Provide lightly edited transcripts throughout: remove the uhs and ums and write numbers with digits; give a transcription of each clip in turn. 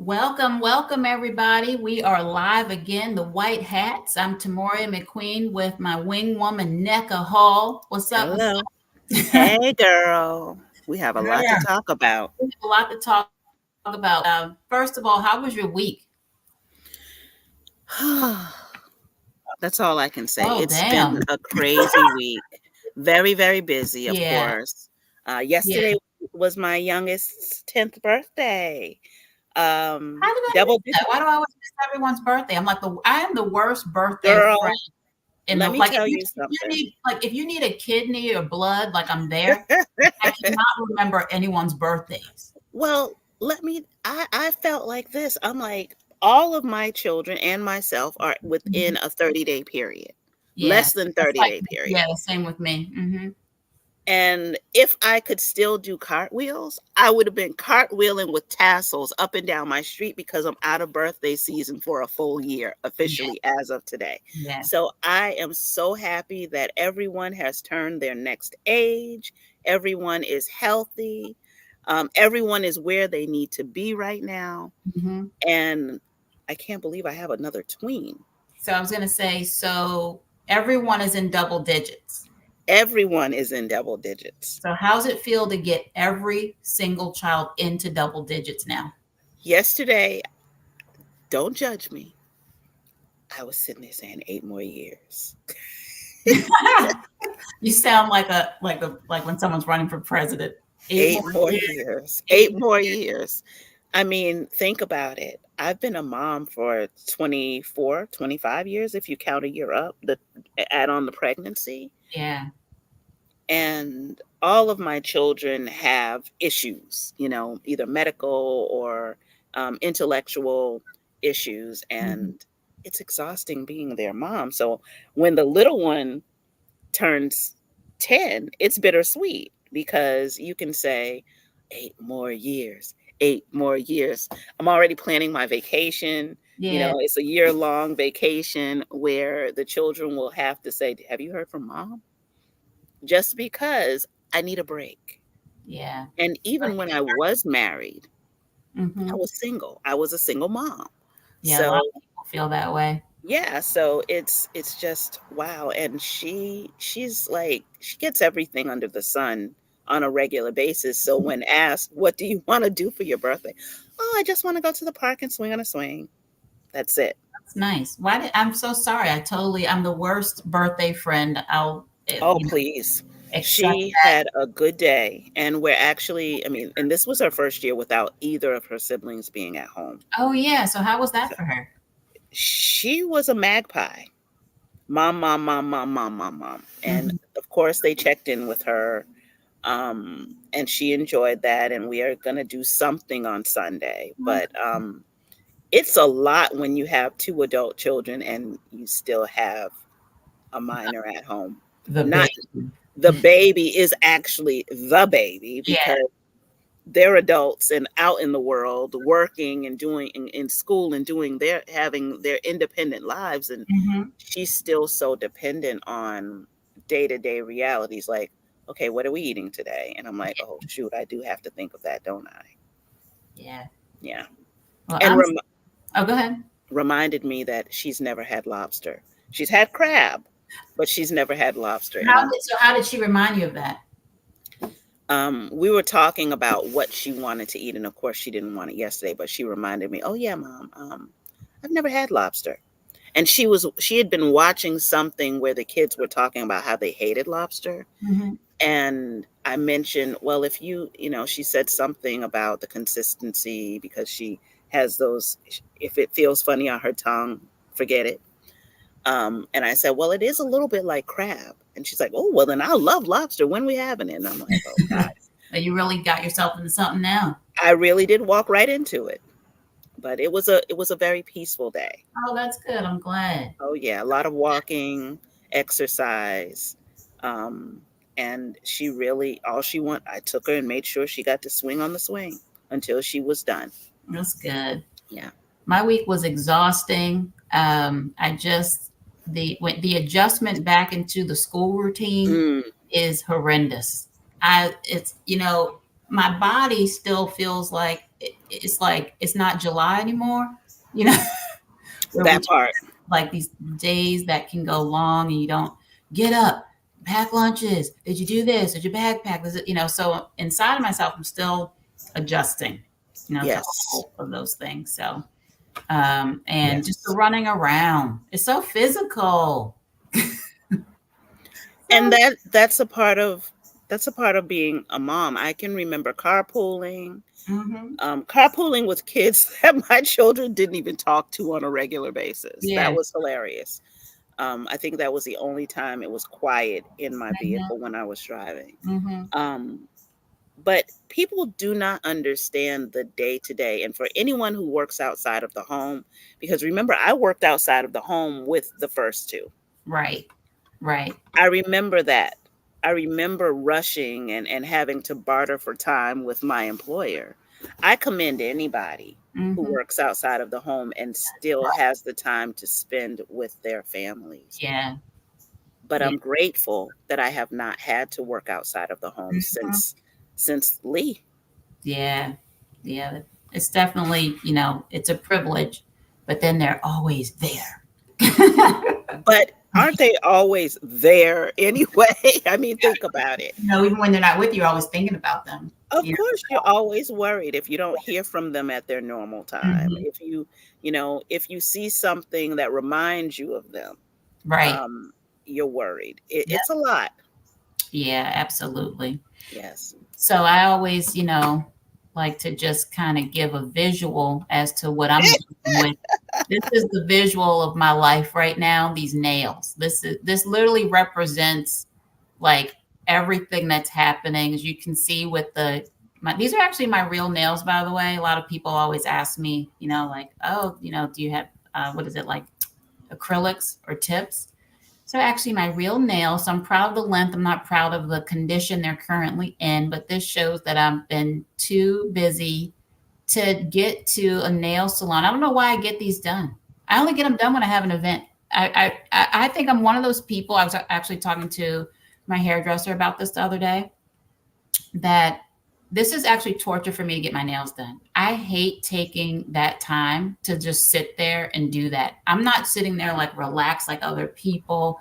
Welcome everybody. We are live again, the White Hats. I'm Tamoria McQueen with my wing woman, NECA Hall. What's up? What's Hello. up? Hey, girl. We have a lot to Yeah, talk about. we have a lot to talk about. First of all, how was your week? That's all I can say. Oh, It's been damn. a crazy week. Very, very busy, of Yeah, course. yeah. Yesterday was my youngest's 10th birthday. How did I miss Double that? digit Why do I always miss everyone's birthday? I am the worst birthday friend girl. in the Let me like. tell you If you something. need if you need a kidney or blood, like I'm there. I cannot remember anyone's birthdays. Well, I felt like this. I'm like, all of my children and myself are Mhm. within a 30-day period, Yeah, less than that's like 30-day period. yeah, the same with me. And if I could still do cartwheels, I would have been cartwheeling with tassels up and down my street because I'm out of birthday season for a full year Yeah, officially as of today. yeah. So I am so happy that everyone has turned their next age. Everyone is healthy. Everyone is where they need to be right now. Mhm. And I can't believe I have another tween. So I was gonna say, so everyone is in double digits. Everyone is in double digits. So how's it feel to get every single child into double digits now? Yesterday, don't judge me. I was sitting there saying 8 more years. You sound like when someo's running for president. 8 more 8 more years, years. 8 8 more more years. years. I mean, think about it. I've been a mom for 24, 25 years if you count a year up, the add on the pregnancy. Yeah. And all of my children have issues, either medical or intellectual issues. Mhm. And it's exhausting being their mom. So when the little one turns 10, it's bittersweet because you can say 8 more years, 8 more years. I'm already planning my vacation. Yeah. It's a year-long vacation where the children will have to say, have you heard from mom? Just because I need a break. Yeah. And even when I was married, I Mhm. was single. I was a single mom. Yeah, a lot So of people feel that way. yeah, so it's just wow. And she's like, she gets everything under the sun on a regular basis. So when asked, what do you want to do for your birthday? Oh, I just want to go to the park and swing on a swing. That's it. That's nice. I'm so sorry. I'm the worst birthday friend. Oh, please. Accept She that. had a good day. And we're actually, I mean, and this was her first year without either of her siblings being at home. Oh, yeah. So how was So that for her? she was a magpie. Mom, mom, mom, mom, mom, mom, mom. And Mhm. of course they checked in with her. And she enjoyed that, and we are going to do something on Sunday. But it's a lot when you have two adult children and you still have a minor at home. The Not baby. the baby is actually the baby Yeah. because they're adults and out in the world working and doing in school and doing their having their independent lives, and Mhm. she's still so dependent on day-to-day realities like, okay, what are we eating today? And I'm like, oh shoot, I do have to think of that, don't I? Yeah. Yeah. Well, And oh, go ahead. reminded me that she's never had lobster. She's had crab, but she's never had lobster. And How did she remind you of that? we were talking about what she wanted to eat, and of course she didn't want it yesterday, but she reminded me, oh yeah, mom, I've never had lobster. And she had been watching something where the kids were talking about how they hated lobster. Mhm. And I mentioned, well, if she said something about the consistency because she has those, if it feels funny on her tongue, forget it. And I said, well, it is a little bit like crab. And she's like, oh, well, then I love lobster. When we having it? And I'm like, oh God. You really got yourself into something now. I really did walk right into it. But it was a very peaceful day. Oh, that's good. I'm glad. Oh yeah, a lot of walking, exercise. Um, and she really all she want I took her and made sure she got to swing on the swing until she was done. That's good. Yeah. My week was exhausting. I just the adjustment back into the school routine Mm, is horrendous. I it's My body still feels like it's like it's not July anymore, you know, where we That part. like these days that can go long and you don't get up, pack lunches. Did you do this? Did your bag pack? Is it, so inside of myself, I'm still adjusting, to Yes. all of those things. So, and just the Yes. running around, it's so physical. And So, that's a part of being a mom. I can remember hmm, carpooling with kids that my children didn't even talk to on a regular basis. That yeah. was hilarious. I think that was the only time it was quiet in my Hmm. vehicle when I was driving. Hmm. Um, but people do not understand the day to day. And for anyone who works outside of the home, because remember, I worked outside of the home with the first two. Right. Right. I remember that. I remember rushing and having to barter for time with my employer. I commend anybody who Hmm. works outside of the home and still has the time to spend with their families. Yeah. But Yeah. I'm grateful that I have not had to work outside of the home Mhm. since Lee. Yeah. Yeah. It's definitely, it's a privilege, but then they're always there. But aren't they always there anyway? I mean, think about it. Even when they're not with you, you're always thinking about them. Of You course, you're always worried if you don't hear from them at their normal time. Mhm. If you see something that reminds you of them, Right. um, you're worried. It's Yep. a lot. Yeah, absolutely. Yes. So I always, like to just kind of give a visual as to what I'm dealing with. This is the visual of my life right now, these nails. This literally represents like everything that's happening. As you can see with these are actually my real nails, by the way. A lot of people always ask me, like, oh, do you have what is it, like acrylics or tips? So actually my real nails. So I'm proud of the length. I'm not proud of the condition they're currently in, but this shows that I've been too busy to get to a nail salon. I don't know why I get these done. I only get them done when I have an event. I think I'm one of those people. I was actually talking to my hairdresser about this the other day, that this is actually torture for me to get my nails done. I hate taking that time to just sit there and do that. I'm not sitting there like relaxed like other people.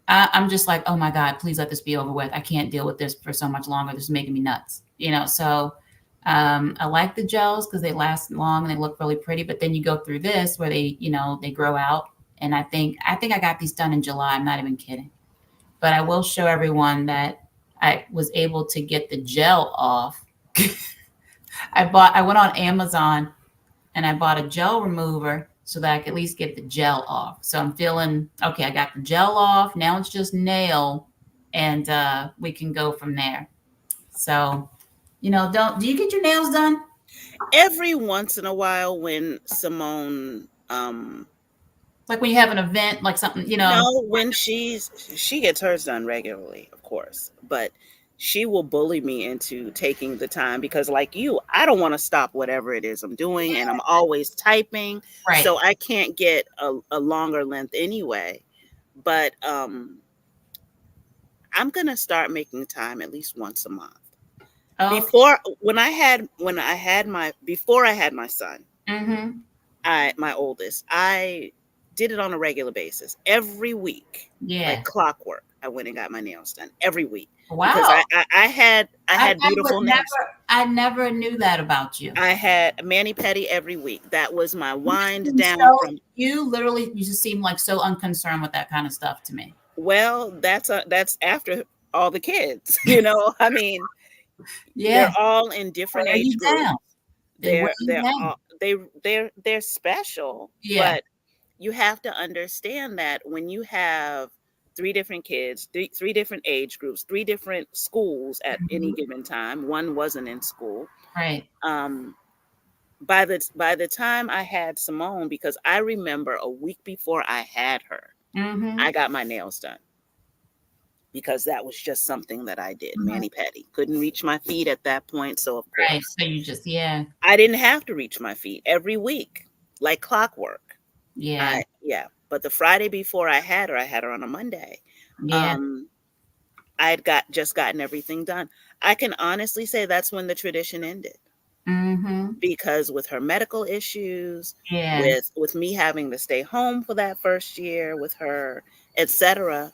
I'm just like, oh my God, please let this be over with. I can't deal with this for so much longer. This is making me nuts. So I like the gels because they last long and they look really pretty. But then you go through this where they grow out. And I think I got these done in July. I'm not even kidding. But I will show everyone that I was able to get the gel off. I went on Amazon and I bought a gel remover so that I could at least get the gel off. So I'm feeling okay. I got the gel off. Now it's just nail, and we can go from there. So, don't do you get your nails done? Every once in a while, when Simone, Like when you have an event, like something, no, when she gets hers done regularly, of course, but she will bully me into taking the time because, like you, I don't want to stop whatever it is I'm doing, and I'm always typing, Right. so I can't get a longer length anyway. But I'm gonna start making time at least once a month. Okay. Before when I had my before I had my son, Mm-hmm. I my oldest, I did it on a regular basis every week, like Yeah. clockwork. I went and got my nails done every week because Wow. I I, had I would beautiful nails. never. I never knew that about you. I had a mani pedi every week. That was my You wind seem down so. from. You literally. You just seem like so unconcerned with that kind of stuff to me. Well, that's after all the kids. I mean, they're Yeah. all in different Wear age you groups. down. They wear you They're down. all they're special, Yeah. but you have to understand that when you have three different kids, three different age groups, three different schools at any Mhm. given time, one wasn't in school. Right. Um, by the time I had Simone, because I remember a week before I had her, Mhm. I got my nails done because that was just something that I did, Mhm. mani pedi. Couldn't reach my feet at that point, so of Right. course So you just, yeah. I didn't have to reach my feet every week like clockwork. Yeah. Yeah, but the Friday before I had her on a Monday. Yeah. Um, I had got just gotten everything done. I can honestly say that's when the tradition ended. Mhm. because with her medical issues, Yeah. with me having to stay home for that first year with her, etc.,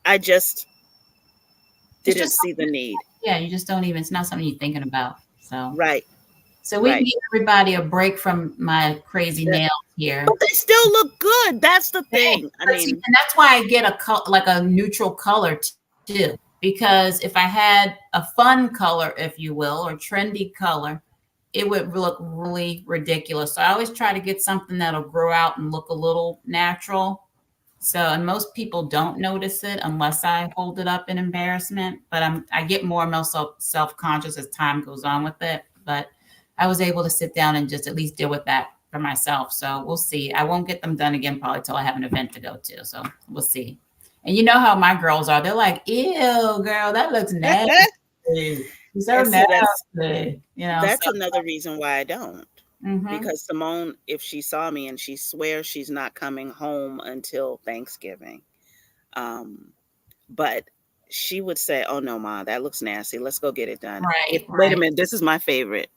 I just It's didn't just see the need. yeah, you just don't even it's not something you're thinking about. So Right, so we can right. give everybody a break from my crazy Uh, nails here. But they still look good. That's the Hey, thing. I but see, mean, and that's why I get like a neutral color too. Because if I had a fun color, if you will, or trendy color, it would look really ridiculous. So I always try to get something that'll grow out and look a little natural. So, and most people don't notice it unless I hold it up in embarrassment. But I get more and more self conscious as time goes on with it. But I was able to sit down and just at least deal with that for myself. So we'll see. I won't get them done again probably till I have an event to go to. So we'll see. And you know how my girls are. They're like, ew, girl, that looks nasty. It's so and see, nasty. You know, so that's another reason why I don't. hmm Because Simone, if she saw me and she swears she's not coming home until Thanksgiving, um, but she would say, "Oh no, Ma, that looks nasty. Let's go get it done." If right, wait a right. minute, this is my favorite.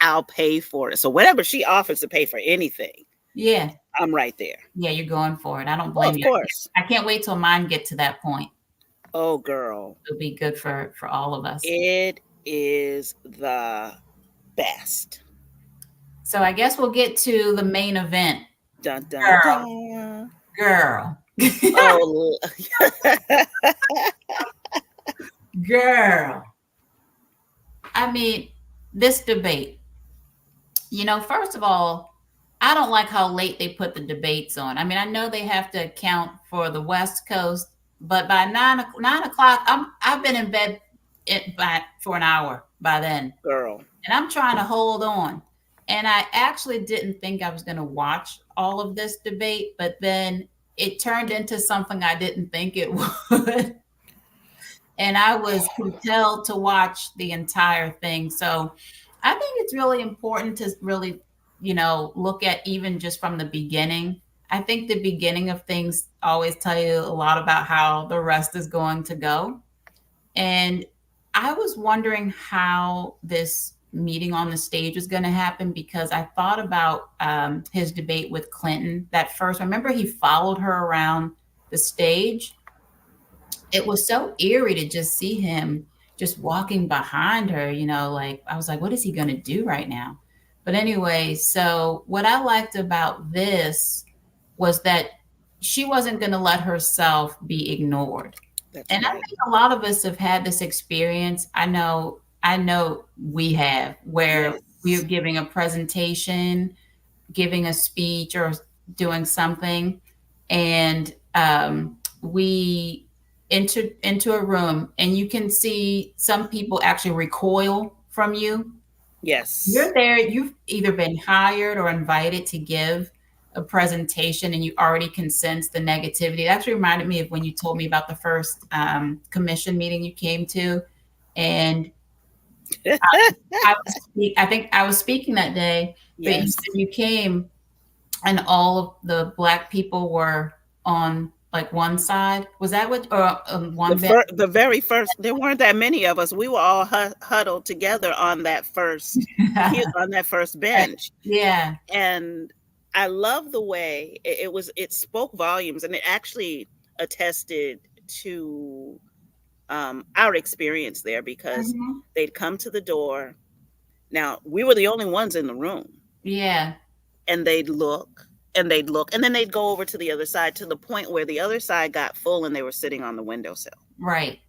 I'll pay for it. So whatever she offers to pay for anything, Yeah. I'm right there. Yeah, you're going for it. I don't Oh, blame of you. course. I can't wait till mine get to that point. Oh, girl, It'll be good for all of us. it is the best. So I guess we'll get to the main event. Dun dun Girl, dun. girl, Oh, girl. I mean, this debate. First of all, I don't like how late they put the debates on. I mean, I know they have to account for the West Coast, but by 9 o'clock, I've been in bed for an hour by then, girl. and I'm trying to hold on. And I actually didn't think I was going to watch all of this debate, but then it turned into something I didn't think it would. And I was compelled to watch the entire thing. So I think it's really important to really, look at even just from the beginning. I think the beginning of things always tell you a lot about how the rest is going to go. And I was wondering how this meeting on the stage was going to happen because I thought about his debate with Clinton. That first, remember, he followed her around the stage. It was so eerie to just see him just walking behind her, like I was like, what is he going to do right now? But anyway, so what I liked about this was that she wasn't going to let herself be ignored. That's And I right. think a lot of us have had this experience. I know we have where we're Yes. giving a presentation, giving a speech or doing something, and we enter into a room and you can see some people actually recoil from you. You're Yes. there, you've either been hired or invited to give a presentation and you already can sense the negativity. It actually reminded me of when you told me about the first commission meeting you came to. And I think I was speaking that day, but you Yes. said you came and all of the black people were on like one side. Was that what, or one bench? The very first, there weren't that many of us. We were all huddled together on that first pew, on that first bench, Yeah. and I love the way it spoke volumes, and it actually attested to our experience there because Mhm. they'd come to the door. Now we were the only ones in the room, Yeah. and they'd look and they'd look, and then they'd go over to the other side to the point where the other side got full, and they were sitting on the windowsill. Right.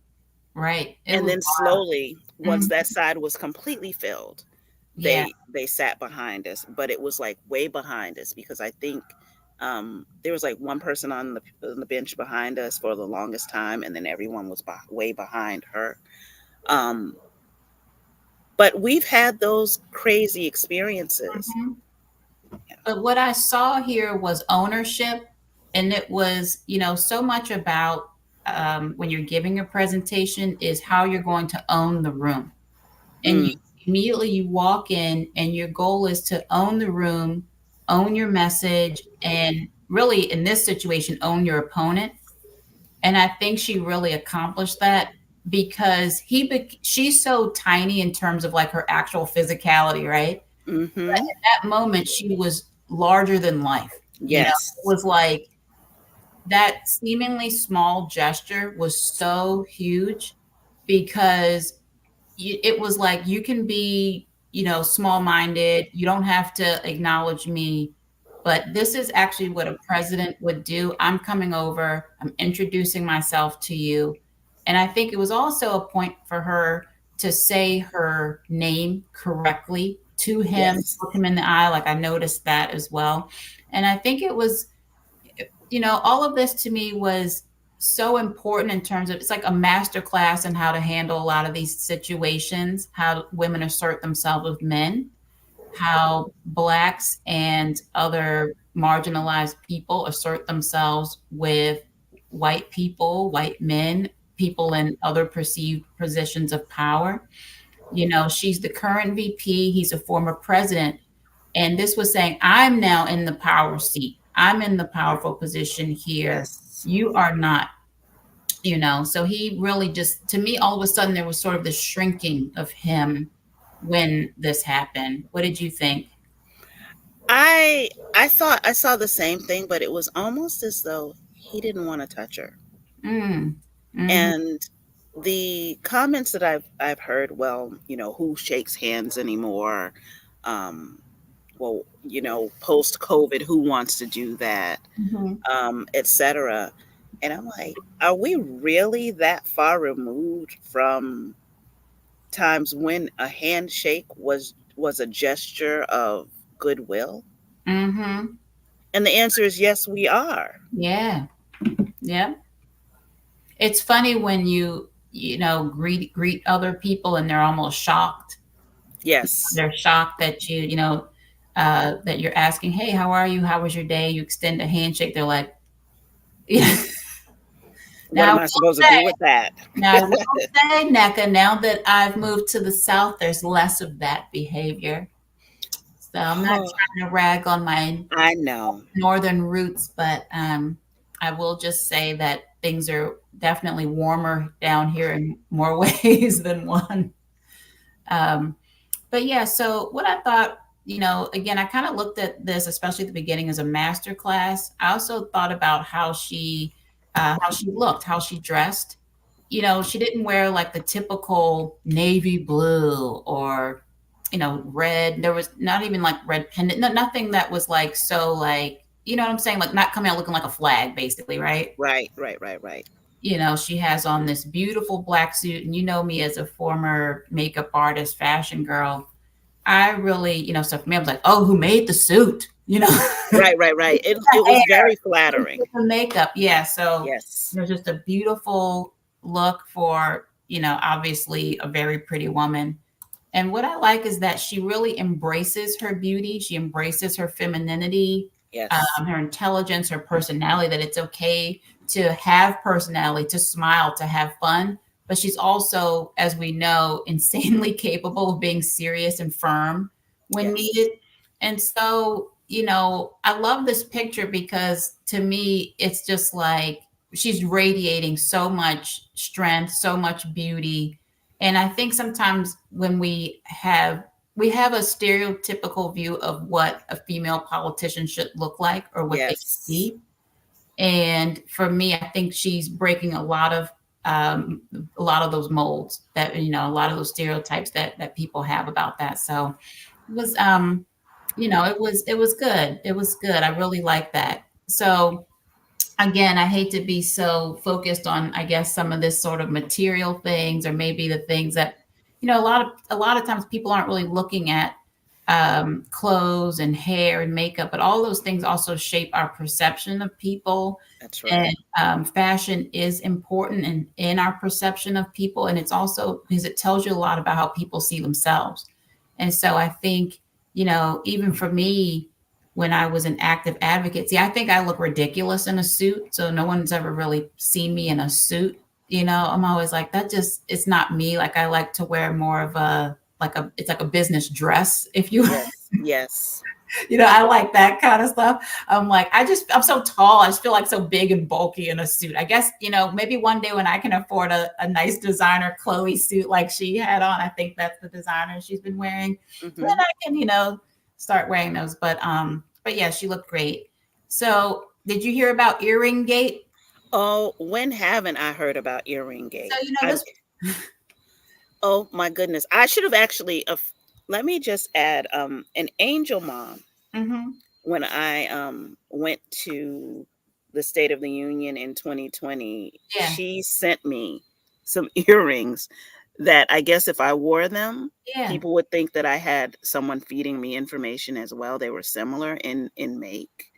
Right. It And was then slowly, once wild. that side was completely filled, Yeah. they sat behind us, but it was like way behind us because I think there was like one person on the bench behind us for the longest time, and then everyone was way behind her. Um, but we've had those crazy experiences. Mhm. But what I saw here was ownership, and it was, so much about when you're giving a presentation is how you're going to own the room. And you Mm, immediately you walk in and your goal is to own the room, own your message, and really in this situation, own your opponent. And I think she really accomplished that. because she's so tiny in terms of like her actual physicality, right? But Mm-hmm. at that moment, she was larger than life. It Yes. was like that seemingly small gesture was so huge because it was like you can be, small minded. You don't have to acknowledge me. But this is actually what a president would do. I'm coming over, I'm introducing myself to you. And I think it was also a point for her to say her name correctly to him, Yes. look him in the eye. Like I noticed that as well. And I think it was, all of this to me was so important in terms of it's like a master class in how to handle a lot of these situations, how women assert themselves with men, how blacks and other marginalized people assert themselves with white people, white men, people in other perceived positions of power. She's the current VP, he's a former president. And this was saying, I'm now in the power seat. I'm in the powerful position here. Yes. You are not, So he really just, to me, all of a sudden, there was sort of the shrinking of him when this happened. What did you think? I thought I saw the same thing, but it was almost as though he didn't want to touch her. Mm, hmm. And the comments that I've heard, well, who shakes hands anymore? Um, well, post COVID, who wants to do that? Hmm. Etc. And I'm like, are we really that far removed from times when a handshake was a gesture of goodwill? Hmm. And the answer is yes, we are. Yeah. Yeah. It's funny when greet other people and they're almost shocked. Yes. They're shocked that that you're asking, hey, how are you? How was your day? You extend a handshake. They're like, yeah. What Now, am I supposed to do with that? I will say, NECA, now that I've moved to the South, there's less of that behavior. So I'm not Oh, trying to rag on my I know. northern roots, but I will just say that things are definitely warmer down here in more ways than one. Um, but yeah, so what I thought, again, I kind of looked at this, especially at the beginning, as a master class. I also thought about how she looked, how she dressed. She didn't wear like the typical navy blue or, red. There was not even like red pendant, no, nothing that was like so like, you know what I'm saying? Like not coming out looking like a flag, basically, right? Right, right, right, right. She has on this beautiful black suit, and you know me as a former makeup artist, fashion girl. I really, so for me, I was like, oh, who made the suit? Right, right, right. It was very flattering. The makeup. Yeah. So Yes. just a beautiful look for, obviously a very pretty woman. And what I like is that she really embraces her beauty. She embraces her femininity, Yes. her intelligence, her personality, that it's okay to have personality, to smile, to have fun. But she's also, as we know, insanely capable of being serious and firm when Yes. needed. And so, I love this picture because to me, it's just like she's radiating so much strength, so much beauty. And I think sometimes when we have a stereotypical view of what a female politician should look like or what they should Yes. be. And for me, I think she's breaking a lot of those molds that, a lot of those stereotypes that people have about that. So it was it was good. It was good. I really like that. So again, I hate to be so focused on, I guess, some of this sort of material things, or maybe the things that, a lot of times people aren't really looking at clothes and hair and makeup, but all those things also shape our perception of people. That's And right. fashion is important in our perception of people, and it's also because it tells you a lot about how people see themselves. And so I think, even for me, when I was an active advocate. See, I think I look ridiculous in a suit. So no one's ever really seen me in a suit. I'm always like, that just, it's not me. Like I like to wear more of a it's like a business dress, if you Yes. Yes. I like that kind of stuff. I'm like, I'm so tall. I just feel like so big and bulky in a suit. I guess, maybe one day when I can afford a nice designer Chloe suit like she had on, I think that's the designer she's been wearing. Then Hmm. I can, start wearing those. But yeah, she looked great. So did you hear about Earring Gate? Oh, when haven't I heard about Earring So, Gate? I this. Oh my goodness. I should have actually let me just add an angel mom Hmm. when I went to the State of the Union in 2020. Yeah. She sent me some earrings that I guess if I wore them, Yeah. people would think that I had someone feeding me information as well. They were similar in make.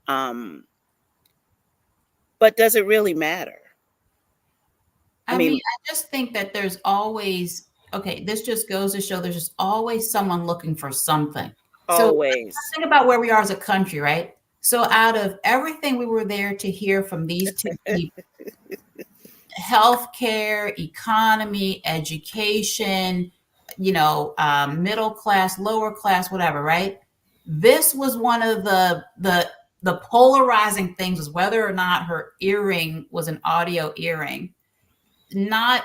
Um but does it really matter? I I mean, mean, I just think that there's always, okay, this just goes to show there's just always someone looking for something. So let's always. think about where we are as a country, right? So out of everything we were there to hear from these two people, healthcare, economy, education, middle class, lower class, whatever, right? This was one of the polarizing things was whether or not her earring was an audio earring, not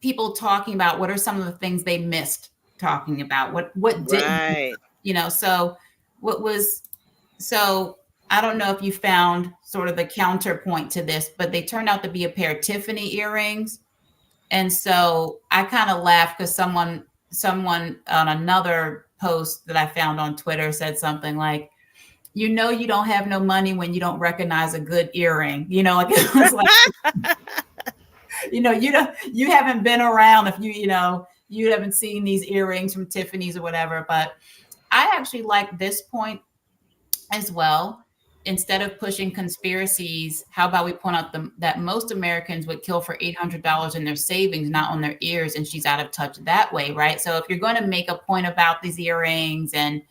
people talking about what are some of the things they missed talking about, what didn't, Right. so what was so I don't know if you found sort of the counterpoint to this, but they turned out to be a pair of Tiffany earrings. And so I kind of laughed because someone on another post that I found on Twitter said something like, you don't have no money when you don't recognize a good earring. Like it was like, you haven't been around if you haven't seen these earrings from Tiffany's or whatever. But I actually like this point as well. Instead of pushing conspiracies, how about we point out that most Americans would kill for $800 in their savings, not on their ears, and she's out of touch that way, right? So if you're going to make a point about these earrings and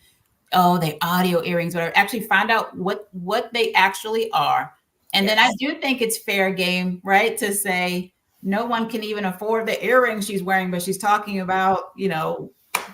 they audio earrings, whatever, actually find out what they actually are. And then I Yes. do think it's fair game, right, to say no one can even afford the earrings she's wearing, but she's talking about,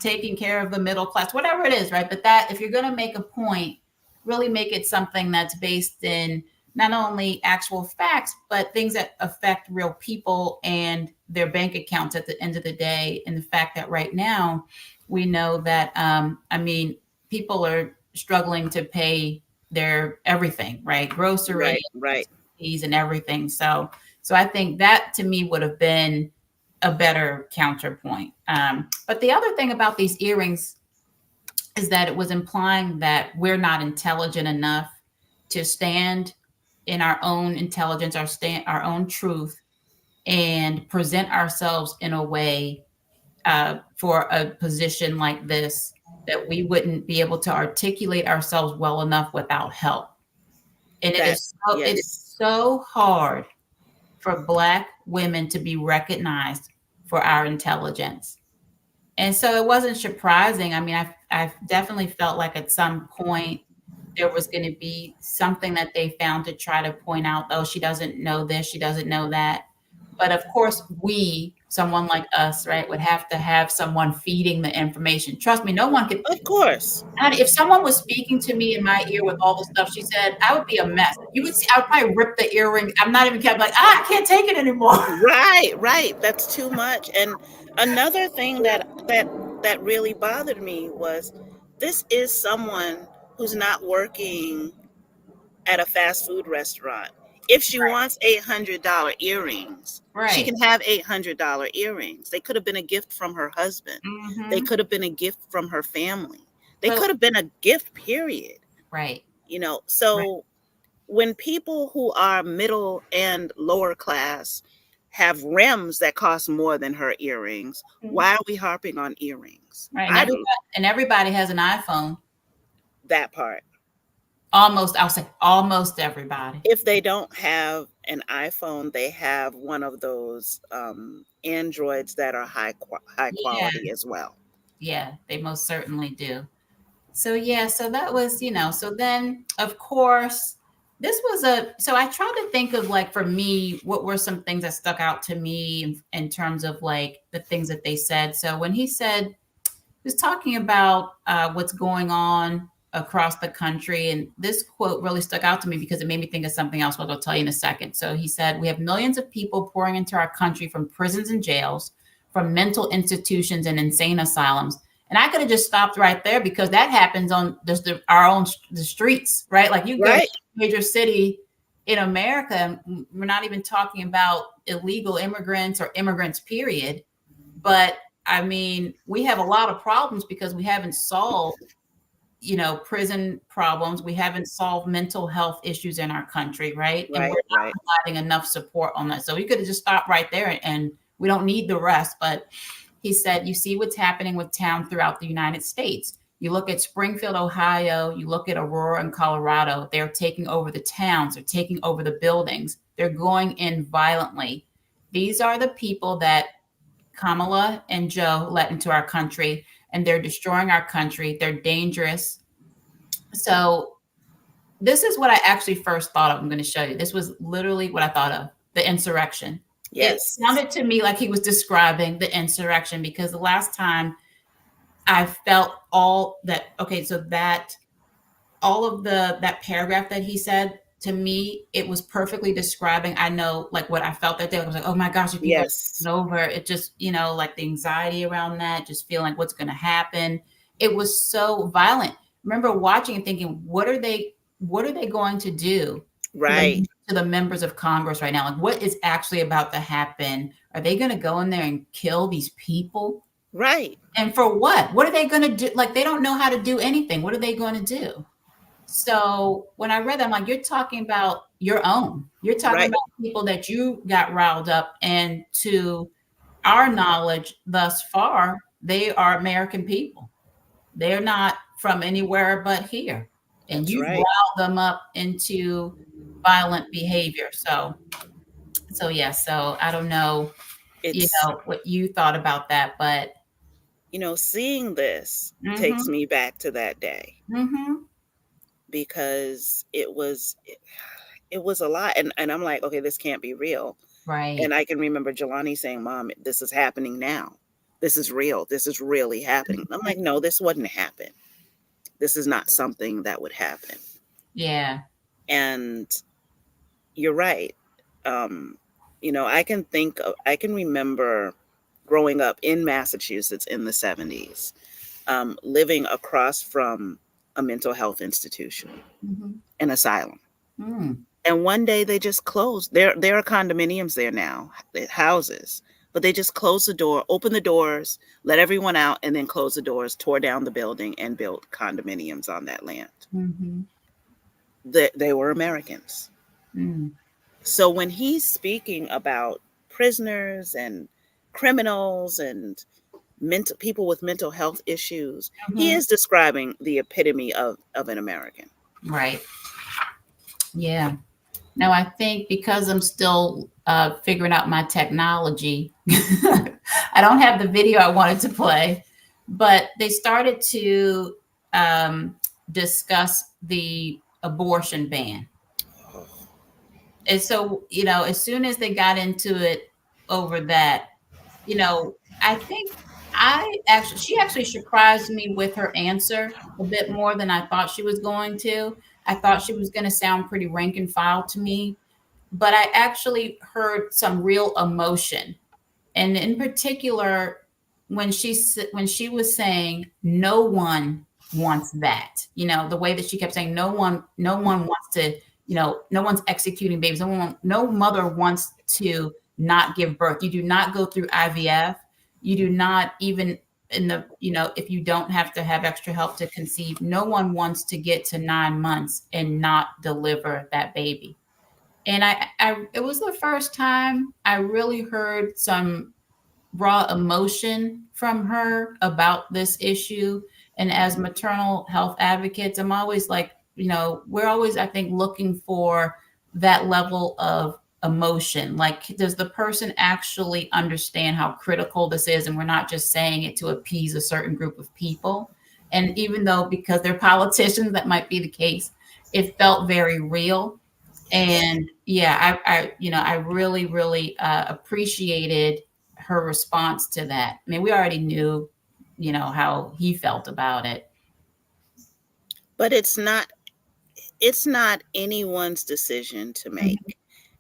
taking care of the middle class, whatever it is, right? But that if you're going to make a point, really make it something that's based in not only actual facts, but things that affect real people and their bank accounts at the end of the day. And the fact that right now we know that, I mean, people are struggling to pay their everything, right? Groceries, Right. Right. fees, and everything. So I think that to me would have been a better counterpoint. But the other thing about these earrings is that it was implying that we're not intelligent enough to stand in our own intelligence, our own truth, and present ourselves in a way for a position like this that we wouldn't be able to articulate ourselves well enough without help. And it is Yes. so hard for Black women to be recognized for our intelligence. And so it wasn't surprising. I mean, I've definitely felt like at some point there was going to be something that they found to try to point out, oh, she doesn't know this, she doesn't know that. But of course, someone like us, right, would have to have someone feeding the information. Trust me, no one could. Of course. If someone was speaking to me in my ear with all the stuff she said, I would be a mess. You would see, I would probably rip the earring. I'm not even kept like, I can't take it anymore. Right. Right. That's too much. And another thing that really bothered me was this is someone who's not working at a fast food restaurant. If she wants $800 earrings, she Right. can have $800 earrings. They could have been a gift from her husband. They Mm-hmm. could have been a gift from her family. They But could have been a gift, period. right. Right. So when people who are middle and lower class have rims that cost more than her earrings, why are we harping on earrings? Right. I And everybody has an iPhone. That part. Almost, I'll say almost everybody. If they don't have an iPhone, they have one of those Androids that are high Yeah. quality as well. Yeah, they most certainly do. So yeah, so that was, so then of course, this was so I tried to think of, like, for me, what were some things that stuck out to me in terms of like the things that they said. So when he said, was talking about what's going on across the country. And this quote really stuck out to me because it made me think of something else, what I'll tell you in a second. So he said, we have millions of people pouring into our country from prisons and jails, from mental institutions and insane asylums. And I could have just stopped right there because that happens on just our own the streets, right? Like you go to Right. a major city in America, we're not even talking about illegal immigrants or immigrants, period. But I mean, we have a lot of problems because we haven't solved, prison problems. We haven't solved mental health issues in our country, right? And we're Right. not Right. providing enough support on that. So we could have just stopped right there and we don't need the rest. But he said, you see what's happening with towns throughout the United States. You look at Springfield, Ohio, you look at Aurora in Colorado, they're taking over the towns, they're taking over the buildings, they're going in violently. These are the people that Kamala and Joe let into our country, and they're destroying our country. They're dangerous. So this is what I actually first thought of. I'm going to show you. This was literally what I thought of, the insurrection. It Yes. sounded to me like he was describing the insurrection because the last time I felt all that, okay, so that all of that paragraph that he said, to me, it was perfectly describing. I know like what I felt that day. I was like, oh my gosh, if people are Yes. over, it just, like the anxiety around that, just feeling like what's going to happen. It was so violent. Remember watching and thinking, what are they going to do Right. to the members of Congress right now? Like what is actually about to happen? Are they going to go in there and kill these people? Right. And for what? What are they going to do? Like they don't know how to do anything. What are they going to do? So when I read that, I'm like, you're talking about your own. You're talking Right. about people that you got riled up. And to our knowledge thus far, they are American people. They're not from anywhere but here. And That's you've right. riled them up into violent behavior. So yeah, so I don't know, It's, what you thought about that, but seeing this takes mhm, me back to that day mhm, because it was a lot. And I'm like, okay, this can't be real. And right. I can remember Jelani saying, Mom, this is happening now. This is real. This is really happening. I'm like, no, this wouldn't happen. This is not something that would happen. Yeah. And you're right. Um, I can remember growing up in Massachusetts in the 70s, living across from a mental health institution, Mhm. an asylum. Mm. And one day they just closed. There are condominiums there now, houses, but they just closed the door, opened the doors, let everyone out, and then closed the doors, tore down the building, and built condominiums on that land. Mhm. They were Americans. Mm. So when he's speaking about prisoners and criminals and people with mental health issues, he Mhm. is describing the epitome of an American. Right. Yeah. Now I think because I'm still figuring out my technology, I don't have the video I wanted to play, but they started to um, discuss the abortion ban. And so, as soon as they got into it over that, I think she actually surprised me with her answer a bit more than I thought she was going to. I thought she was going to sound pretty rank and file to me, but I actually heard some real emotion. And in particular, when she was saying no one wants that, the way that she kept saying no one wants to, no one's executing babies. No mother wants to not give birth. You do not go through IVF. You do not even in the, if you don't have to have extra help to conceive, no one wants to get to 9 months and not deliver that baby. And it was the first time I really heard some raw emotion from her about this issue. And as maternal health advocates, I'm always like, we're always, I think, looking for that level of emotion. Like, does the person actually understand how critical this is? And we're not just saying it to appease a certain group of people. And even though, because they're politicians, that might be the case, it felt very real. And yeah, I really, really appreciated her response to that. I mean, we already knew, how he felt about it. But it's not anyone's decision to Mhm. make.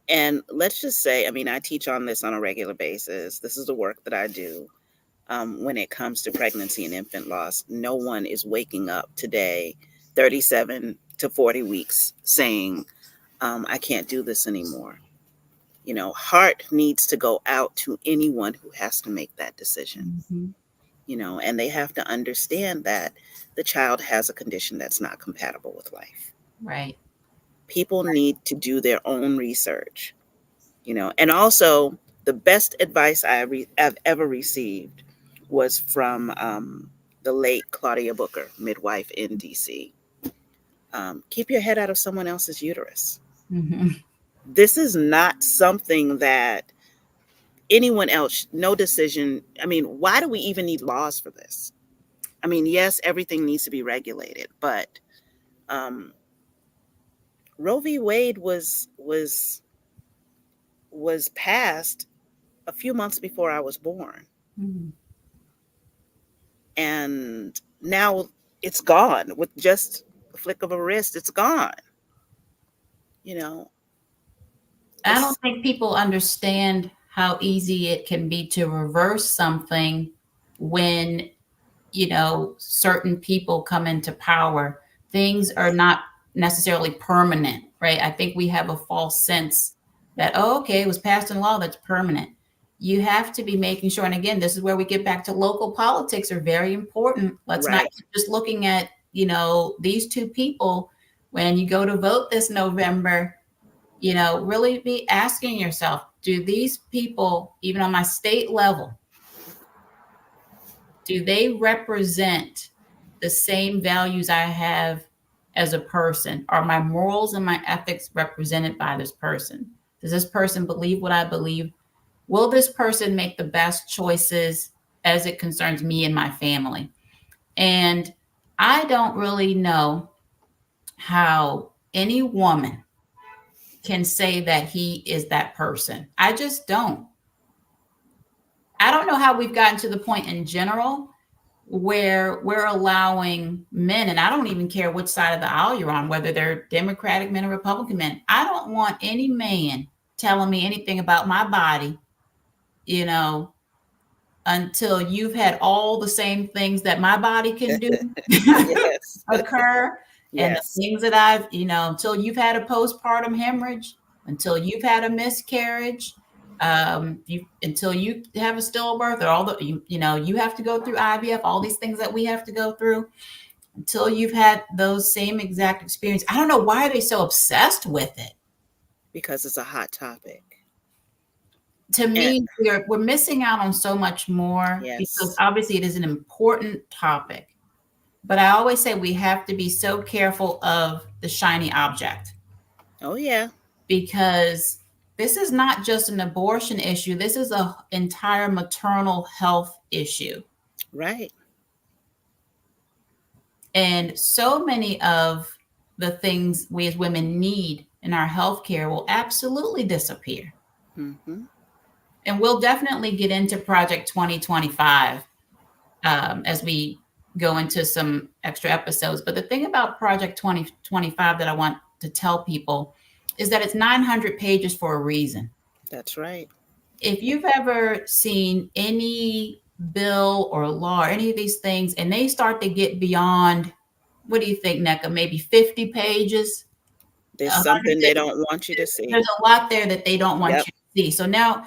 And let's just say, I mean, I teach on this on a regular basis. This is the work that I do. When it comes to pregnancy and infant loss, no one is waking up today, 37 to 40 weeks, saying, I can't do this anymore. Heart needs to go out to anyone who has to make that decision, Mhm. and they have to understand that the child has a condition that's not compatible with life. Right. People need to do their own research, and also the best advice I've ever received was from the late Claudia Booker, midwife in DC. Keep your head out of someone else's uterus. Mhm. This is not something that anyone else, no decision. I mean, why do we even need laws for this? I mean, yes, everything needs to be regulated, but um, Roe v. Wade was passed a few months before I was born, Mhm. and now it's gone with just a flick of a wrist. It's gone. You know, I don't it's think people understand how easy it can be to reverse something when, certain people come into power. Things are not necessarily permanent, right? I think we have a false sense that, oh, okay, it was passed in law, that's permanent. You have to be making sure, and again, this is where we get back to local politics are very important. Let's not right keep just looking at, these two people. When you go to vote this November, really be asking yourself, do these people, even on my state level, do they represent the same values I have as a person? Are my morals and my ethics represented by this person? Does this person believe what I believe? Will this person make the best choices as it concerns me and my family? And I don't really know how any woman can say that he is that person. I just don't. I don't know how we've gotten to the point in general where we're allowing men, and I don't even care which side of the aisle you're on, whether they're Democratic men or Republican men. I don't want any man telling me anything about my body, you know, until you've had all the same things that my body can do yes occur, and the yes things that I've, until you've had a postpartum hemorrhage, until you've had a miscarriage, until you have a stillbirth, or all the, you have to go through IVF, all these things that we have to go through, until you've had those same exact experience. I don't know why are they so obsessed with it. because it's a hot topic. To And me, we're missing out on so much more because yes, obviously it is an important topic. But I always say we have to be so careful of the shiny object oh yeah, because this is not just an abortion issue. This is an entire maternal health issue. right. And so many of the things we as women need in our healthcare will absolutely disappear. Hmm. And we'll definitely get into Project 2025 as we go into some extra episodes. But the thing about Project 2025 that I want to tell people is that it's 900 pages for a reason. That's right. If you've ever seen any bill or law or any of these things, and they start to get beyond, what do you think, NECA? Maybe 50 pages, There's 100 something they pages. don't want you to see. There's a lot there that they don't want Yep. you to see. So now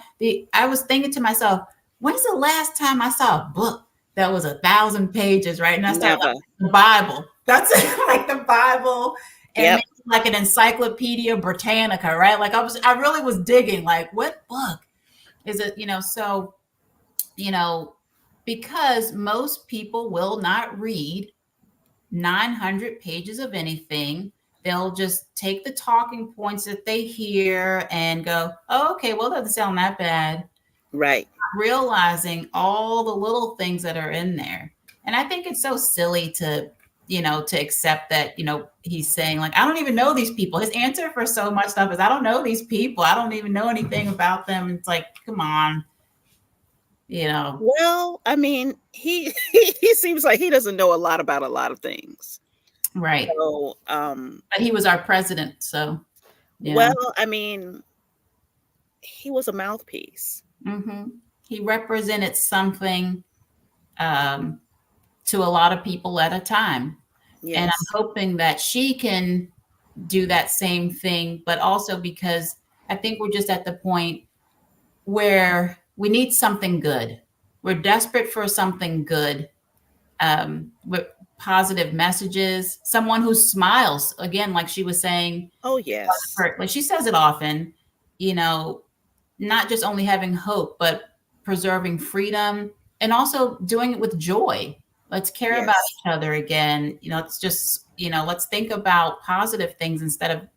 I was thinking to myself, when's the last time I saw a book that was 1,000 pages, right? And I started like Never. the Bible. That's like the Bible, and maybe Yep. like an Encyclopedia Britannica, right? Like I really was digging, like, what book is it? So you know, because most people will not read 900 pages of anything. They'll just take the talking points that they hear and go, oh, okay, well, that doesn't sound that bad, Right. realizing all the little things that are in there. And I think it's so silly to to accept that, he's saying like, I don't even know these people. His answer for so much stuff is, I don't know these people. I don't even know anything about them. It's like, come on, Well, I mean, he seems like he doesn't know a lot about a lot of things. right. So, But he was our president. So, well, I mean, he was a mouthpiece. he represented something to a lot of people at a time. And I'm Yes. hoping that she can do that same thing, but also because I think we're just at the point where we need something good. We're desperate for something good, with positive messages, someone who smiles again, like she was saying, Oh, yes. like she says it often, not just only having hope, but preserving freedom and also doing it with joy. Let's care about Yes. each other again. It's just, let's think about positive things instead of,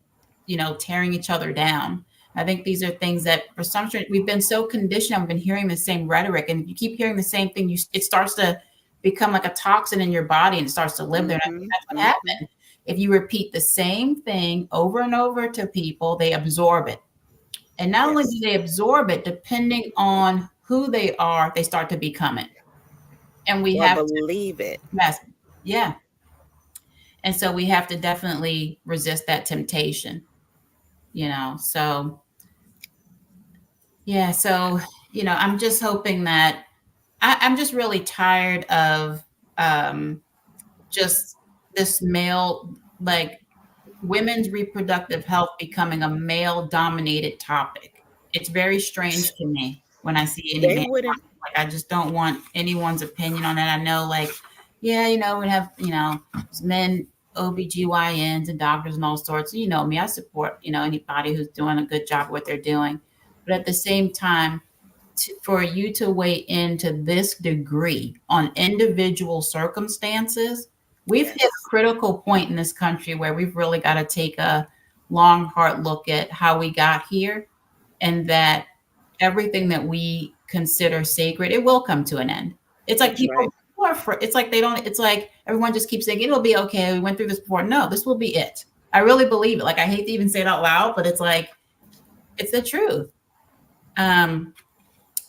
tearing each other down. I think these are things that for some reason we've been so conditioned. I've been hearing the same rhetoric, and if you keep hearing the same thing, it starts to become like a toxin in your body and it starts to live there. And I think that's what happened. If you repeat the same thing over and over to people, they absorb it. And not only do Yes. they absorb it, depending on who they are, they start to become it. And we Or have to, believe it. yes, yeah. And so we have to definitely resist that temptation, So, yeah. So, I'm just hoping that I'm just really tired of just this male, like women's reproductive health becoming a male dominated topic. It's very strange to me when I see any They man. wouldn't. Like, I just don't want anyone's opinion on that. I know, like, yeah, we have, men, OBGYNs and doctors and all sorts. Me, I support, anybody who's doing a good job of what they're doing. But at the same time, for you to weigh into this degree on individual circumstances, we've hit a Yes. critical point in this country where we've really got to take a long, hard look at how we got here, and that everything that we consider sacred, it will come to an end. It's like That's right. people are, it's like they don't, it's like everyone just keeps saying, it'll be okay. We went through this before. No, this will be it. I really believe it. Like, I hate to even say it out loud, but it's like, it's the truth.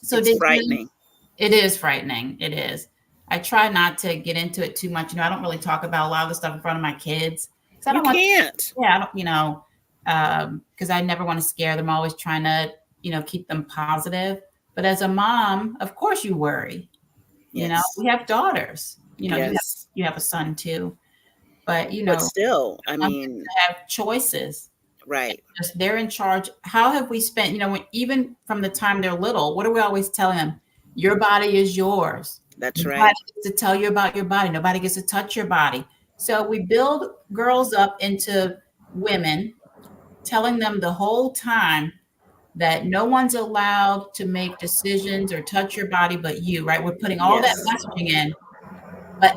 So It's did you, frightening. it is frightening. It is. I try not to get into it too much. I don't really talk about a lot of the stuff in front of my kids. Because I You don't want, can't. yeah, I don't, because I never want to scare them. I'm always trying to, keep them positive. But as a mom, of course you worry. Yes. We have daughters. Yes. You have a son too. But But still, I some mean, kids have choices. right. Just they're in charge. How have we spent, even from the time they're little, what are we always telling them? Your body is yours. That's Nobody right. gets to tell you about your body. Nobody gets to touch your body. So we build girls up into women, telling them the whole time that no one's allowed to make decisions or touch your body but you, right? We're putting all that Yes. messaging in. But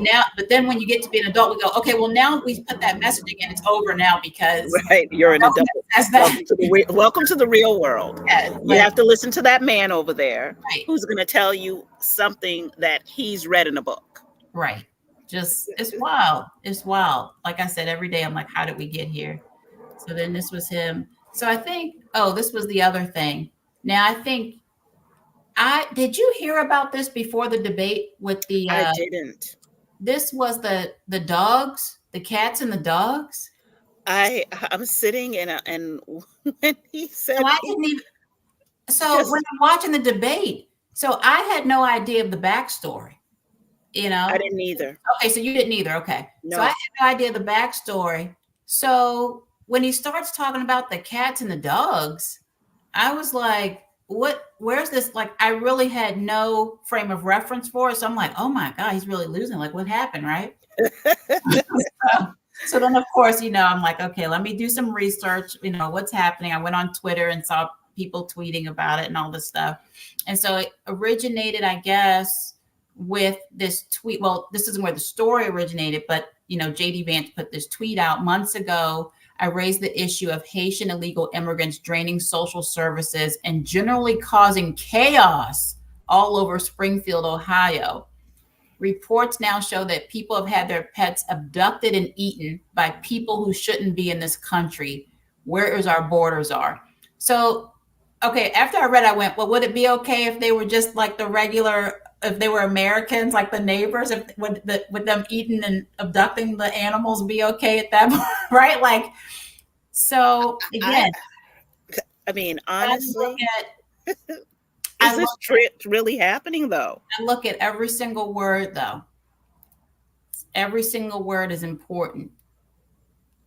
then when you get to be an adult, we go, okay, well, now we put that messaging in, it's over now because Right. You're our an adult. government says that. Welcome to the real world. Yeah, You like, have to listen to that man over there right. who's going to tell you something that he's read in a book. Right. Just, it's wild. It's wild. Like I said, every day I'm like, how did we get here? So then this was him. So I think, this was the other thing. Now I think did you hear about this before the debate with I didn't. this was the dogs, the cats and the dogs? I'm sitting and when he So said I didn't even, so when just I'm watching the debate, so I had no idea of the backstory, I didn't either. Okay, so you didn't either. Okay. So I No. had no idea the backstory. So when he starts talking about the cats and the dogs, I was like, where's this? Like, I really had no frame of reference for it. So I'm like, oh my God, he's really losing. Like, what happened, right? So then, of course, I'm like, okay, let me do some research, what's happening. I went on Twitter and saw people tweeting about it and all this stuff. And so it originated, I guess, with this tweet. Well, this isn't where the story originated, but, JD Vance put this tweet out months ago. I raised the issue of Haitian illegal immigrants draining social services and generally causing chaos all over Springfield, Ohio. Reports now show that people have had their pets abducted and eaten by people who shouldn't be in this country. Where is our borders are? So, okay, after I read, I went, well, would it be okay if they were just like the regular, if they were Americans, like the neighbors, if would them eating and abducting the animals be okay at that point, right? Like, so I again, I mean, I look honestly, at is I this look really happening though? I look at every single word though. Every single word is important.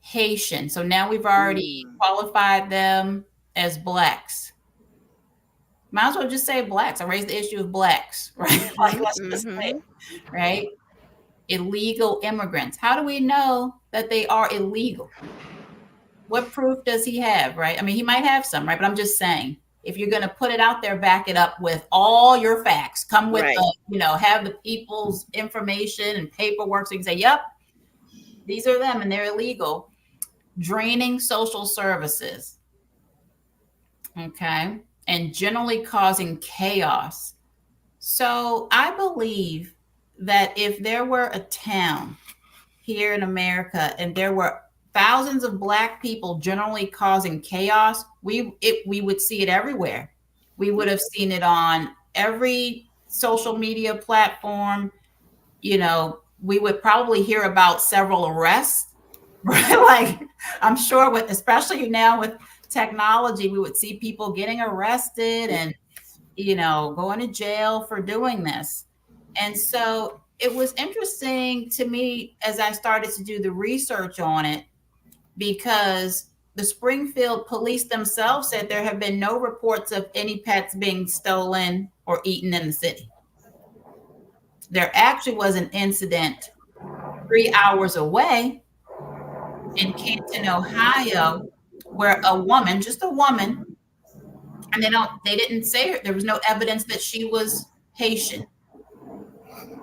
Haitian. So now we've already Mm, qualified them as blacks. Might as well just say blacks. I raised the issue of blacks, right? Like, mhm, let's just say mhm. it, right? Illegal immigrants. How do we know that they are illegal? What proof does he have, right? I mean, he might have some, right? But I'm just saying, if you're going to put it out there, back it up with all your facts. Come with Right. the, have the people's information and paperwork so you can say, yep, these are them and they're illegal. Draining social services, okay, and generally causing chaos. So I believe that if there were a town here in America and there were thousands of black people generally causing chaos, we would see it everywhere. We would have seen it on every social media platform. We would probably hear about several arrests, right? Like, I'm sure with, especially now with technology, we would see people getting arrested and, going to jail for doing this. And so it was interesting to me as I started to do the research on it, because the Springfield police themselves said there have been no reports of any pets being stolen or eaten in the city. There actually was an incident 3 hours away in Canton, Ohio, where a woman, just a woman, and they didn't say her, there was no evidence that she was Haitian.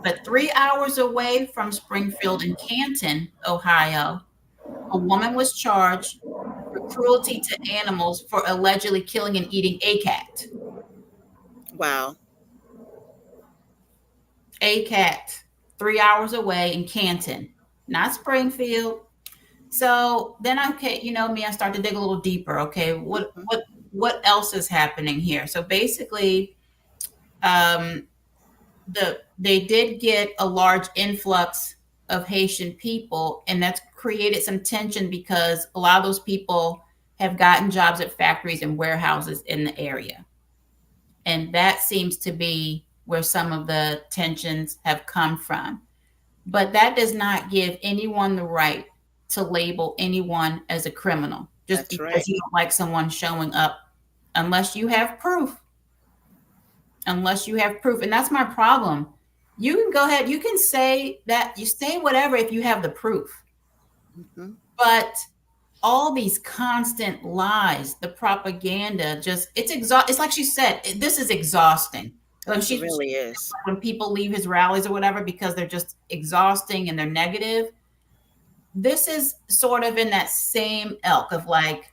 But 3 hours away from Springfield in Canton, Ohio, a woman was charged for cruelty to animals for allegedly killing and eating a cat. Wow. A cat, 3 hours away in Canton, not Springfield. So then, okay, you know me, I start to dig a little deeper. Okay, what Mhm. what what else is happening here? So basically, um, they did get a large influx of Haitian people, and that's created some tension because a lot of those people have gotten jobs at factories and warehouses in the area, and that seems to be where some of the tensions have come from. But that does not give anyone the right to label anyone as a criminal just That's right. because you don't like someone showing up, unless you have proof. Unless you have proof. And that's my problem. You can go ahead, you can say that, you say whatever if you have the proof. Mhm. But all these constant lies, the propaganda, it's like she said, this is exhausting. When It she really is. when people leave his rallies or whatever because they're just exhausting and they're negative, this is sort of in that same ilk of like,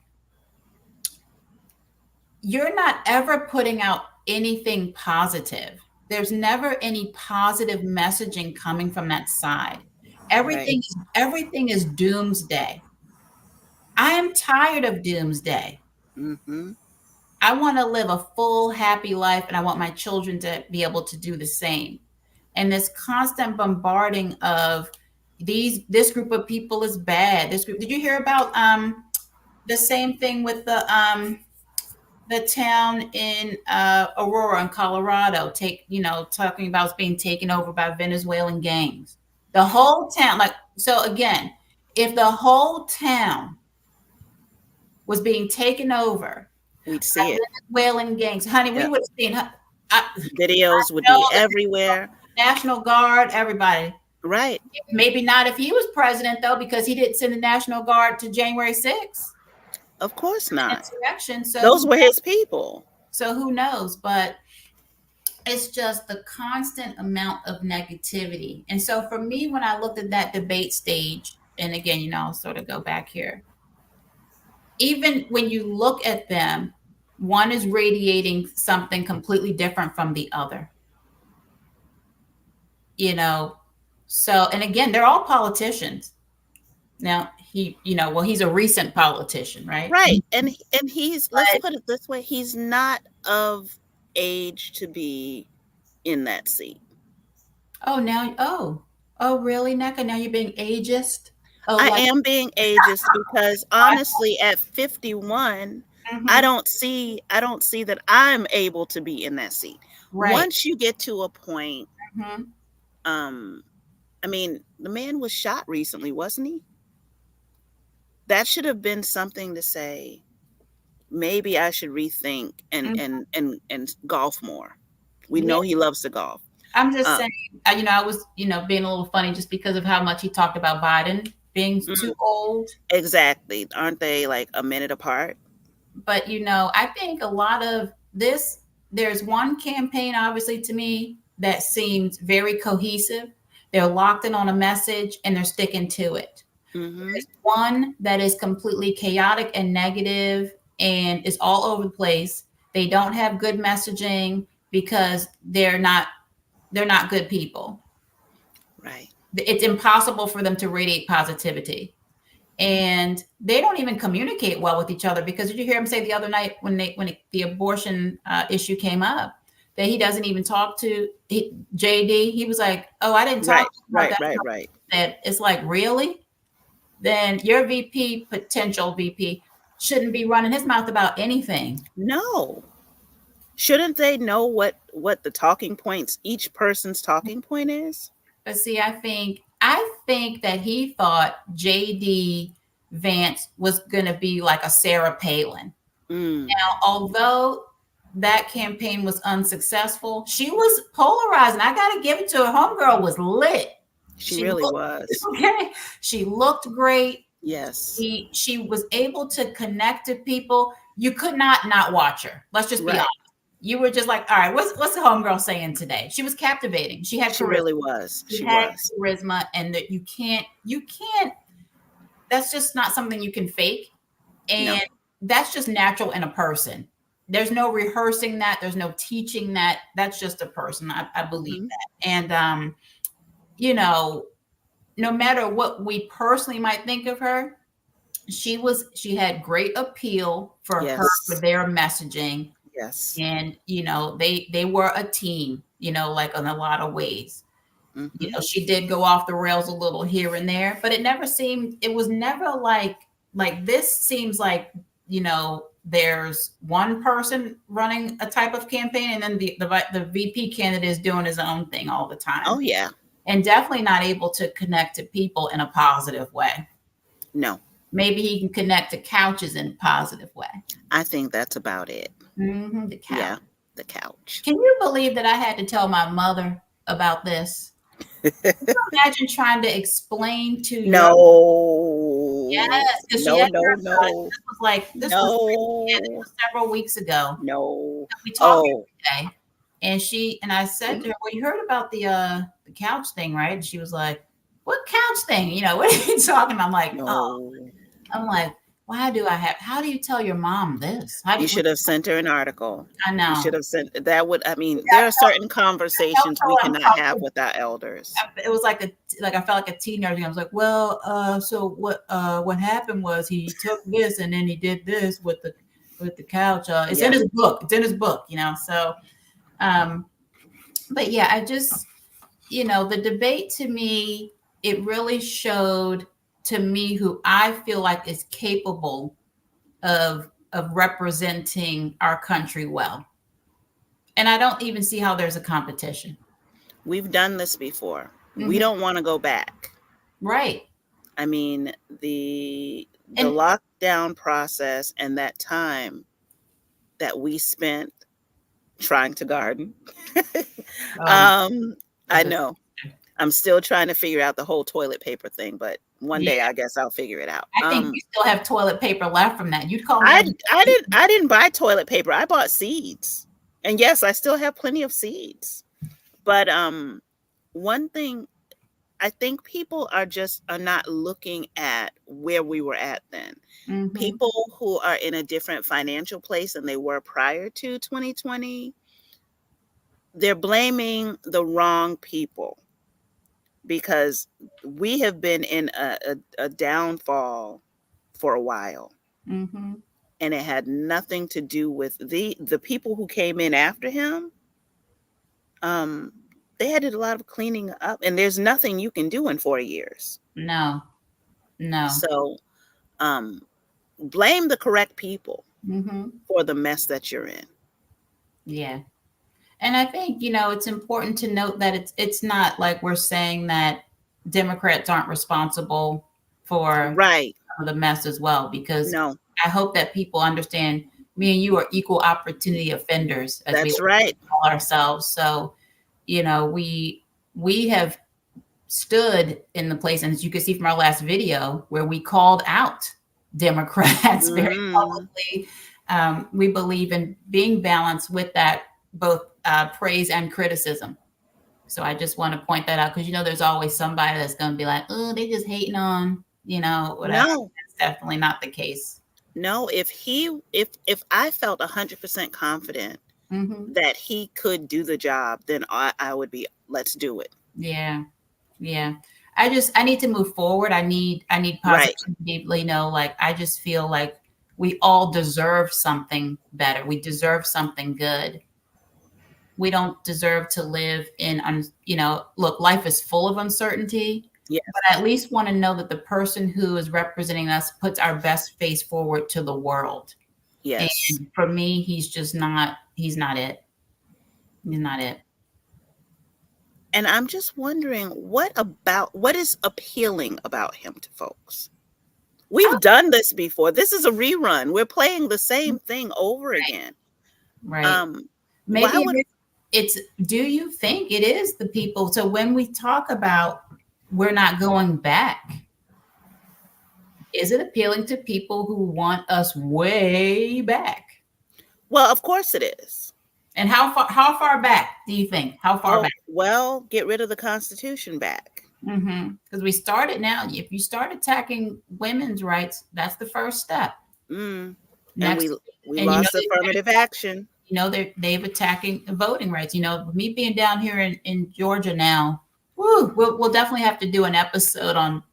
you're not ever putting out anything positive. There's never any positive messaging coming from that side. Right. Everything is doomsday. I am tired of doomsday. Mhm. I want to live a full, happy life, and I want my children to be able to do the same. And this constant bombarding of this group of people is bad. This group. Did you hear about the same thing with the town in Aurora in Colorado, talking about it's being taken over by Venezuelan gangs. The whole town, like, so again, if the whole town was being taken over We'd by see it. Venezuelan gangs, honey, we Yep. would have seen. I Videos would know be the everywhere. National Guard, everybody. Right. Maybe not if he was president, though, because he didn't send the National Guard to January 6th Of course not. insurrection. Those were his people. So who knows? But it's just the constant amount of negativity. And so for me, when I looked at that debate stage, and again, I'll sort of go back here, even when you look at them, one is radiating something completely different from the other. you know, so, and again, they're all politicians. Now well, he's a recent politician, right? Right. And he's, let's But put it this way, he's not of age to be in that seat. oh, now, oh, really, Neka? Now you're being ageist? Oh, I like, am being ageist because honestly at 51 mhm, I don't see that I'm able to be in that seat. right. Once you get to a point, Mhm. um I mean, the man was shot recently, wasn't he? That should have been something to say, maybe I should rethink Mhm. and golf more. We Yeah, know he loves to golf. I'm just Uh, saying, I was, being a little funny just because of how much he talked about Biden being too mm, old. exactly. Aren't they like a minute apart? But, I think a lot of this, there's one campaign, obviously, to me, that seems very cohesive. They're locked in on a message and they're sticking to it. Hmm. There's one that is completely chaotic and negative and is all over the place. They don't have good messaging because they're not good people. Right. It's impossible for them to radiate positivity. And they don't even communicate well with each other, because did you hear him say the other night the abortion issue came up, that he doesn't even talk to JD? He was like, "Oh, I didn't talk Right. to him about Right. that." Right. Right. That it's like, really? Then your VP, potential VP, shouldn't be running his mouth about anything. No. Shouldn't they know what the talking points, each person's talking point is? But see, I think that he thought JD Vance was going to be like a Sarah Palin. Mm, Now, although that campaign was unsuccessful, she was polarizing. I got to give it to her. Homegirl was lit. she She really looked was. okay. She looked great. Yes. She was able to connect to people. You could not watch her. Let's just be honest. Right. You were just like, all right, what's the homegirl saying today? She was captivating. She had She charisma. really was. She She had was. charisma, and that you can't. That's just not something you can fake, No. and that's just natural in a person. There's no rehearsing that. There's no teaching that. That's just a person. I believe Hmm. that. And you know, no matter what we personally might think of her, she had great appeal for Yes. their messaging. Yes. And they were a team, like in a lot of ways. Hmm. She did go off the rails a little here and there, but it was never like this. Seems like, there's one person running a type of campaign, and then the VP candidate is doing his own thing all the Oh time, yeah. and definitely not able to connect to people in a positive way. No. Maybe he can connect to couches in a positive way. I think that's about it. The couch. Yeah. The couch. Can you believe that I had to tell my mother about this? Imagine trying to explain to your No. yes, because she No, had no, her son. no. This was yeah, this No. was several weeks ago. No. We talked Oh. every day, and I said to her, "Well, you heard about the couch thing, right?" And she was like, "What couch thing? What are you talking about?" No. I'm like, how do you tell your mom this? How do You you should have sent her an article. I You know. should have sent that would I mean, Yeah, there are certain I conversations we felt cannot have uncomfortable. with our elders. It was like I felt like a teenager. I was like, well, so what happened was he took this and then he did this with the couch. It's in Yeah. his book. It's in his book, So, um, but yeah, I just, the debate to me, it really showed to me who I feel like is capable of representing our country well. And I don't even see how there's a competition. We've done this before. We Mhm. don't want to go back. Right. I mean, the And lockdown process and that time that we spent trying to garden. um, um, I know. I'm still trying to figure out the whole toilet paper thing, but one day yeah, I guess I'll figure it out. I think you still have toilet paper left from that. You'd call me I every I day. didn't I didn't buy toilet paper. I bought seeds. And yes, I still have plenty of seeds. But one thing I think people are not looking at where we were at then. Mhm. People who are in a different financial place than they were prior to 2020, they're blaming the wrong people. because we have been in a downfall for a while, Mm-hmm. and it had nothing to do with the people who came in after him. Um, they had to do a lot of cleaning up, and there's nothing you can do in 4 years. No, no. So, um, blame the correct people Mm-hmm. for the mess that you're in. Yeah. And I think, it's important to note that it's not like we're saying that Democrats aren't responsible for Right. some of the mess as well, because No, I hope that people understand me and you are equal opportunity offenders, as we that's like to right. call ourselves. So, we have stood in the place, and as you can see from our last video, where we called out Democrats very Mm, publicly. We believe in being balanced with that, both praise and criticism. So I just want to point that out, because there's always somebody that's going to be like, oh, they just hating on, whatever. no, That's definitely not the case. no. If I felt 100% confident Hmm. that he could do the job, then I would be, let's do it. Yeah, yeah. I need to move forward. I need Right. positivity. Like, I just feel like we all deserve something better. We deserve something good. We don't deserve to live in, look, life is full of uncertainty, Yes. but I at least want to know that the person who is representing us puts our best face forward to the world. Yes. And for me, he's not it. He's not it. And I'm just wondering, what is appealing about him to folks? We've Oh, done this before. This is a rerun. We're playing the same thing over right, again. right. Um, why Maybe would do you think it is the people? So when we talk about we're not going back, is it appealing to people who want us way back? well, of course it is. And how far back do you think? How far Oh, back? well, get rid of the Constitution back. Because we started now. If you start attacking women's rights, that's the first step. Mm. And Next, we and lost affirmative action. they've attacking voting rights. Me being down here in Georgia now, woo, we'll definitely have to do an episode on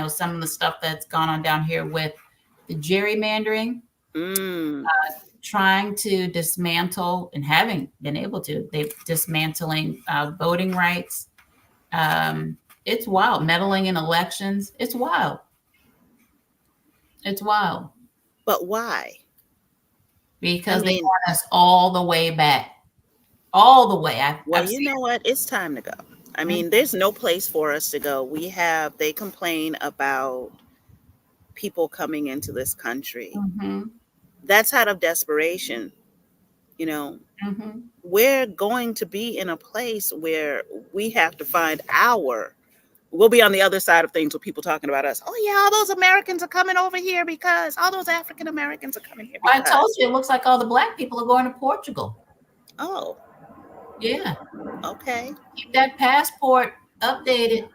some of the stuff that's gone on down here with the gerrymandering, Mm. trying to dismantle, and having been able to, they dismantling voting rights. It's wild. Meddling in elections. It's wild. It's wild, But why? I because they mean, want us all the way back, all the way. well, I've you seen. know what? It's time to go. I Mm. mean, there's no place for us to go. They complain about people coming into this country. Mhm. That's out of desperation. You know, Mhm. we're going to be in a place where we have to we'll be on the other side of things with people talking about us. Oh, yeah, all those Americans are coming over here because all those African Americans are coming here Well, I told because. you, it looks like all the black people are going to Portugal. Oh, Yeah. okay. Keep that passport updated.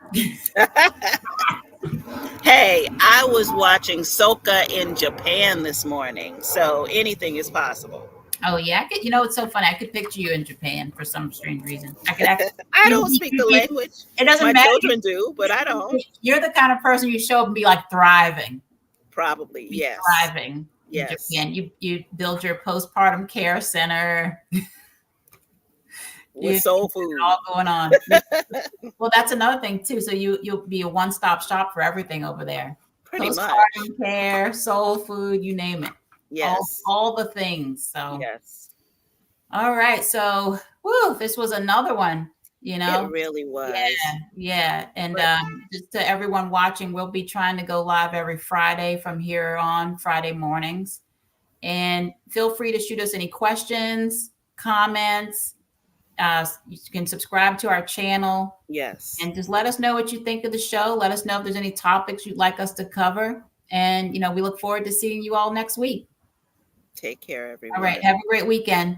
Hey, I was watching Soka in Japan this morning, so anything is possible. Oh yeah, I could. It's so funny. I could picture you in Japan for some strange reason. I could actually. I don't speak the language. It doesn't My matter. children do, but I don't. You're the kind of person you show up and be like thriving. Probably, Be yes. thriving in Yes. Japan. You build your postpartum care center. With soul food. All going on. Well, that's another thing too. So you'll be a one-stop shop for everything over there. Pretty much. Postpartum care, soul food, you name it. Yes. All the things. So Yes. all right. So this was another one, It really was. Yeah. And But just to everyone watching, we'll be trying to go live every Friday from here on, Friday mornings. And feel free to shoot us any questions, comments. You can subscribe to our channel. yes. And just let us know what you think of the show. Let us know if there's any topics you'd like us to cover. And, we look forward to seeing you all next week. Take care, everyone. All right. Have a great weekend.